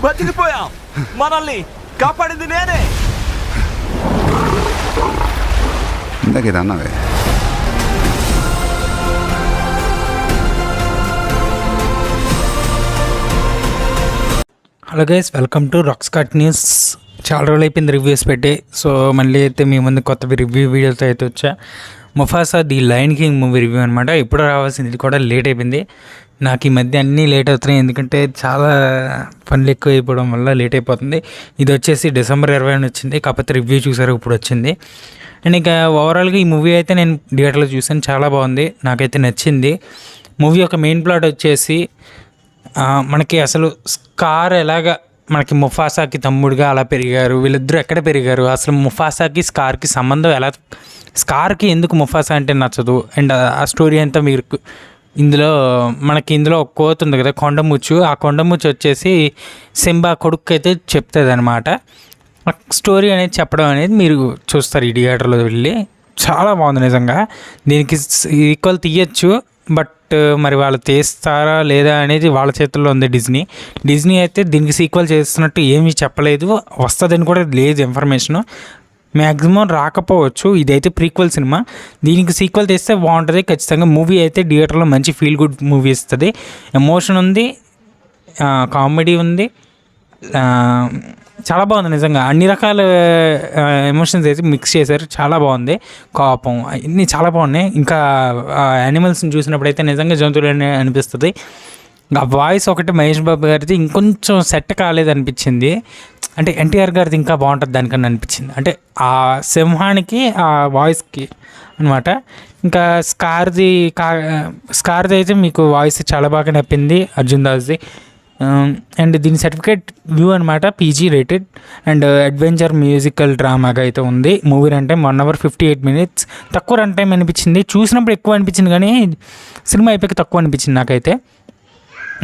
బతికిపోయాం. మనల్ని కాపాడింది నేనే. ఇందాక అన్నావే. Hello guys, welcome to Rockscot news. చాలా రోజులు అయిపోయింది రివ్యూస్ పెట్టి. సో మళ్ళీ అయితే మీ ముందు కొత్త రివ్యూ వీడియోతో అయితే వచ్చా. Mufasa the lion king movie review అనమాట. ఇప్పుడు రావాల్సింది, ఇది కూడా లేట్ అయిపోయింది. నాకు ఈ మధ్య అన్నీ లేట్ అవుతున్నాయి, ఎందుకంటే చాలా పనులు ఎక్కువ అయిపోవడం వల్ల లేట్ అయిపోతుంది. ఇది వచ్చేసి December 20 వచ్చింది, కాకపోతే రివ్యూ చూసారు ఇప్పుడు వచ్చింది. అండ్ ఇంకా ఓవరాల్గా ఈ మూవీ అయితే నేను థియేటర్లో చూసాను, చాలా బాగుంది, నాకైతే నచ్చింది. మూవీ యొక్క మెయిన్ ప్లాట్ వచ్చేసి మనకి అసలు స్కార్ ఎలాగా మనకి ముఫాసాకి తమ్ముడుగా అలా పెరిగారు, వీళ్ళిద్దరూ ఎక్కడ పెరిగారు, అసలు ముఫాసాకి స్కార్కి సంబంధం ఎలా, స్కార్కి ఎందుకు ముఫాసా అంటే నచ్చదు, అండ్ ఆ స్టోరీ అంతా మీరు ఇందులో ఒక కోత ఉంది కదా, కొండముచ్చు. ఆ కొండముచ్చు వచ్చేసి సింబా కొడుకు అయితే చెప్తుంది అనమాట. స్టోరీ అనేది చెప్పడం అనేది మీరు చూస్తారు ఈ థియేటర్లో వెళ్ళి. చాలా బాగుంది నిజంగా. దీనికి ఈక్వల్ తీయచ్చు, బట్ మరి వాళ్ళు తీస్తారా లేదా అనేది వాళ్ళ చేతుల్లో ఉంది. డిజ్నీ అయితే దీనికి సీక్వెల్ చేస్తున్నట్టు ఏమీ చెప్పలేదు, వస్తుందని కూడా లేదు ఇన్ఫర్మేషను. మ్యాక్సిమం రాకపోవచ్చు, ఇదైతే ప్రీక్వెల్ సినిమా. దీనికి సీక్వెల్ తీస్తే బాగుంటుంది ఖచ్చితంగా. మూవీ అయితే థియేటర్లో మంచి ఫీల్ గుడ్ మూవీ ఇస్తుంది. ఎమోషన్ ఉంది, కామెడీ ఉంది, చాలా బాగుంది నిజంగా. అన్ని రకాల ఎమోషన్స్ అయితే మిక్స్ చేశారు, చాలా బాగుంది. కోపం అన్నీ చాలా బాగున్నాయి. ఇంకా యానిమల్స్ని చూసినప్పుడు అయితే నిజంగా జంతువులు అనిపిస్తుంది. ఆ వాయిస్ ఒకటి మహేష్ బాబు గారిది ఇంకొంచెం సెట్ కాలేదనిపించింది. అంటే ఎన్టీఆర్ గారిది ఇంకా బాగుంటుంది దానికన్నా అనిపించింది, అంటే ఆ సింహానికి ఆ వాయిస్కి అనమాట. ఇంకా స్కార్ది అయితే మీకు వాయిస్ చాలా బాగా నప్పింది, అర్జున్ దాస్ది. అండ్ దీని సర్టిఫికేట్ వ్యూ అనమాట, PG rated. And adventure musical డ్రామాగా అయితే ఉంది. Movie run time 1 hour 58 minutes. తక్కువ రన్ టైం అనిపించింది, చూసినప్పుడు ఎక్కువ అనిపించింది కానీ సినిమా అయిపోయి తక్కువ అనిపించింది నాకైతే.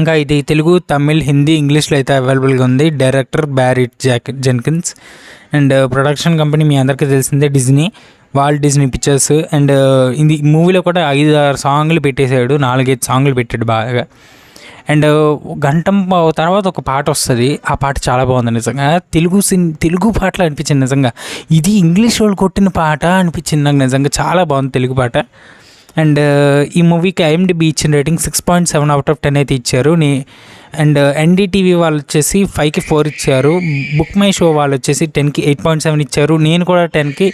ఇంకా ఇది తెలుగు, తమిళ్, హిందీ, ఇంగ్లీష్లో అయితే అవైలబుల్గా ఉంది. Director Barry Jenkins. And production company మీ అందరికీ తెలిసిందే, వాల్ట్ డిజ్నీ పిక్చర్స్. అండ్ ఇది మూవీలో కూడా 5-6 సాంగ్లు పెట్టేశాడు, 4-5 సాంగ్లు పెట్టాడు బాగా. అండ్ గంట తర్వాత ఒక పాట వస్తుంది, ఆ పాట చాలా బాగుంది నిజంగా. తెలుగు పాటలు అనిపించింది నిజంగా. ఇది ఇంగ్లీష్ వాళ్ళు కొట్టిన పాట అనిపించింది నాకు నిజంగా, చాలా బాగుంది తెలుగు పాట. అండ్ ఈ మూవీకి IMDb ఇచ్చిన రేటింగ్ 6.7 out of 10 అయితే ఇచ్చారు. అండ్ NDTV వాళ్ళు వచ్చేసి 5కి 4 ఇచ్చారు. బుక్ మై షో వాళ్ళు వచ్చేసి 10కి 8.7 ఇచ్చారు. నేను కూడా 10కి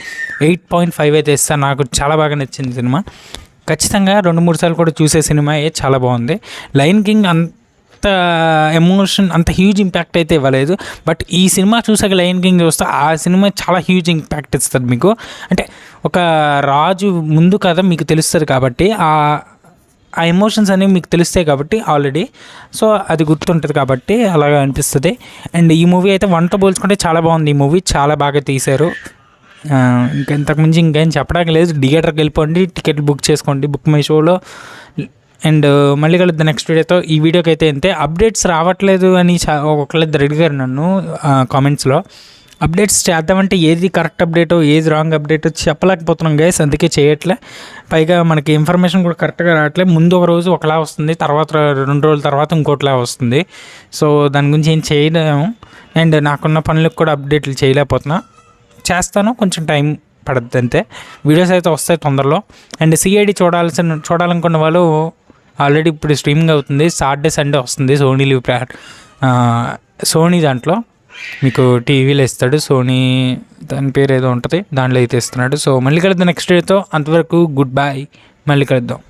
8.5 అయితే ఇస్తాను. నాకు చాలా బాగా నచ్చింది సినిమా. ఖచ్చితంగా 2-3 సార్లు కూడా చూసే సినిమా, చాలా బాగుంది. లయన్ కింగ్ అంత ఎమోషన్, అంత హ్యూజ్ ఇంపాక్ట్ అయితే ఇవ్వలేదు, బట్ ఈ సినిమా చూసాక లయన్ కింగ్ చూస్తే ఆ సినిమా చాలా హ్యూజ్ ఇంపాక్ట్ ఇస్తుంది మీకు. అంటే ఒక రాజు ముందు కథ మీకు తెలుస్తుంది కాబట్టి ఆ ఎమోషన్స్ అనేవి మీకు తెలుస్తాయి కాబట్టి ఆల్రెడీ, సో అది గుర్తుంటుంది కాబట్టి అలాగా అనిపిస్తుంది. అండ్ ఈ మూవీ అయితే 1తో పోల్చుకుంటే చాలా బాగుంది. ఈ మూవీ చాలా బాగా తీశారు. ఇంతకుమించి ఇంకేం చెప్పడానికి లేదు. థియేటర్కి వెళ్ళిపోండి, టికెట్లు బుక్ చేసుకోండి బుక్ మై షోలో. అండ్ మళ్ళీ కలుద్దాం నెక్స్ట్ వీడియోతో. ఈ వీడియోకి అయితే అంతే. అప్డేట్స్ రావట్లేదు అని ఒకళ్ళిద్దరు అడిగారు నన్ను కామెంట్స్లో. అప్డేట్స్ చేద్దామంటే ఏది కరెక్ట్ అప్డేటో ఏది రాంగ్ అప్డేటో చెప్పలేకపోతున్నాం గైస్, అందుకే చేయట్లే. పైగా మనకి ఇన్ఫర్మేషన్ కూడా కరెక్ట్గా రావట్లేదు. ముందు ఒక రోజు ఒకలా వస్తుంది, తర్వాత 2 రోజుల తర్వాత ఇంకోటిలా వస్తుంది. సో దాని గురించి ఏం చేయలేము. అండ్ నాకున్న పనులకు కూడా అప్డేట్లు చేయలేకపోతున్నా, చేస్తాను, కొంచెం టైం పడుతుంది అంతే. వీడియోస్ అయితే వస్తాయి తొందరలో. అండ్ CID చూడాలనుకున్న వాళ్ళు ఆల్రెడీ ఇప్పుడు స్ట్రీమింగ్ అవుతుంది. సాటర్డే సండే వస్తుంది సోనీ దాంట్లో మీకు టీవీలో ఇస్తాడు. సోనీ దాని పేరు ఏదో ఉంటుంది, దాంట్లో అయితే ఇస్తున్నాడు. సో మళ్ళీ కలుద్దాం నెక్స్ట్ డేతో. అంతవరకు గుడ్ బై, మళ్ళీ కలుద్దాం.